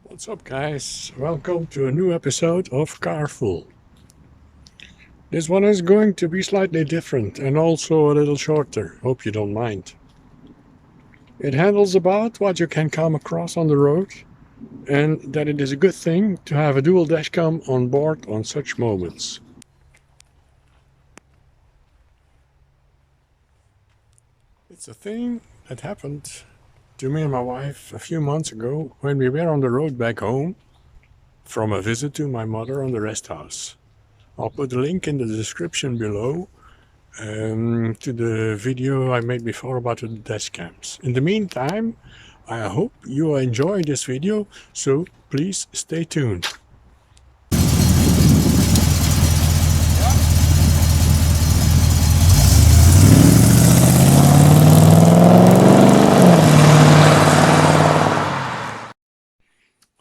What's up, guys? Welcome to a new episode of Carful. This one is going to be slightly different and also a little shorter. Hope you don't mind. It handles about what you can come across on the road and that it is a good thing to have a dual dashcam on board on such moments. It's a thing that happened to me and my wife a few months ago when we were on the road back home from a visit to my mother on the rest house. I'll put a link in the description below to the video I made before about the dash cams. In the meantime, I hope you enjoy this video, so please stay tuned.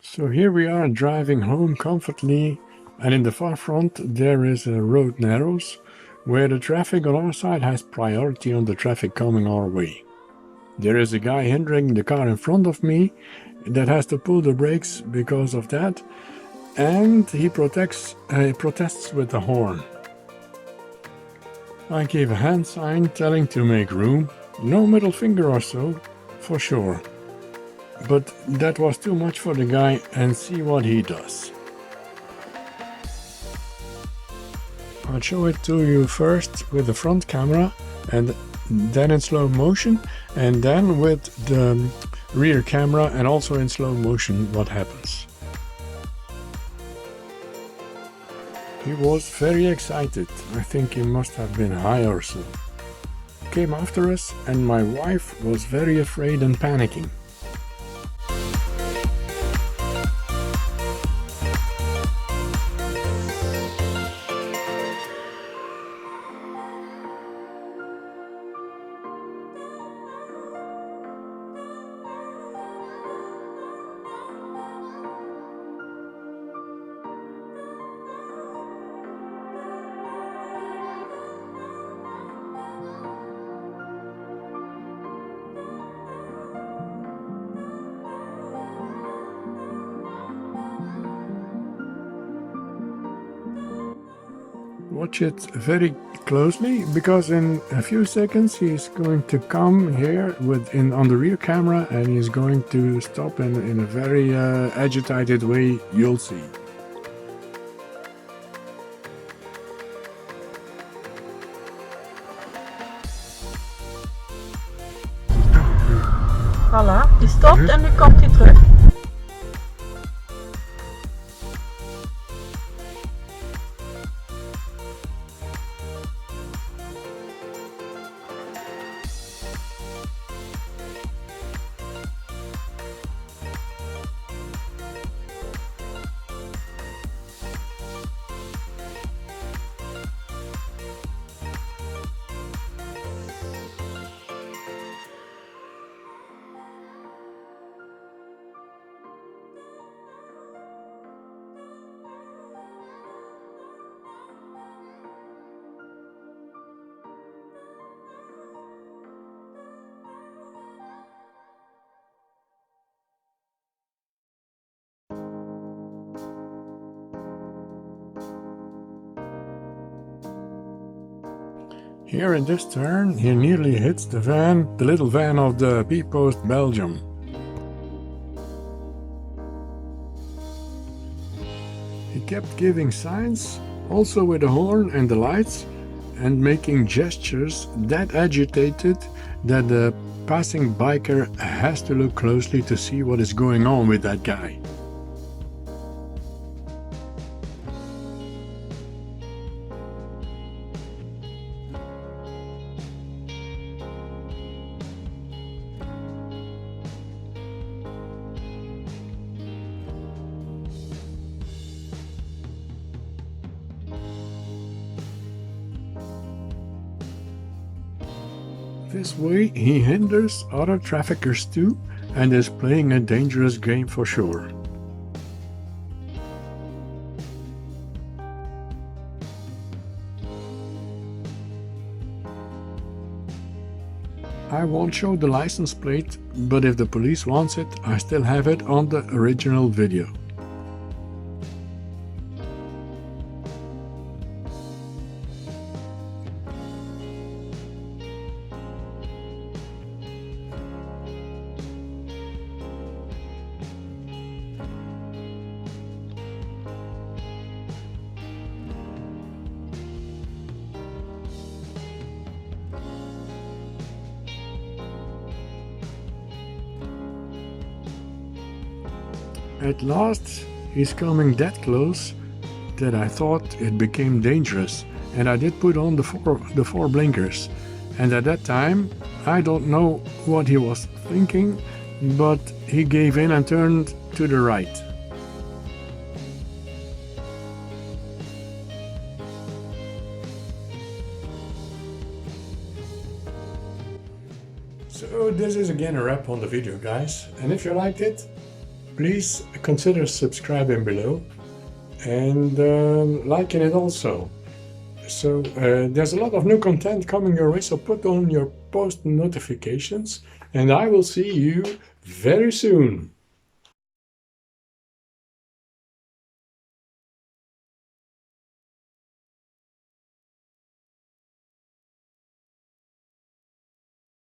So here we are driving home comfortably, and in the far front there is a road narrows where the traffic on our side has priority on the traffic coming our way. There is a guy hindering the car in front of me that has to pull the brakes because of that, and he protests with the horn. I gave a hand sign telling to make room, no middle finger or so, for sure. But that was too much for the guy, and see what he does. I'll show it to you first with the front camera, and then in slow motion, and then with the rear camera and also in slow motion what happens. He was very excited. I think he must have been high or so. Came after us, and my wife was very afraid and panicking. Watch it very closely, because in a few seconds he's going to come here on the rear camera, and he's going to stop in a very agitated way. You'll see. Voilà, die stopt en nu komt hij terug. Here in this turn, he nearly hits the little van of the P-Post Belgium. He kept giving signs, also with the horn and the lights, and making gestures that agitated that the passing biker has to look closely to see what is going on with that guy. This way he hinders other traffickers too, and is playing a dangerous game for sure. I won't show the license plate, but if the police wants it, I still have it on the original video. At last, he's coming that close that I thought it became dangerous, and I did put on the four blinkers. And at that time, I don't know what he was thinking, but he gave in and turned to the right. So this is again a wrap on the video, guys, and if you liked it, please consider subscribing below and liking it also. So there's a lot of new content coming your way, so put on your post notifications and I will see you very soon.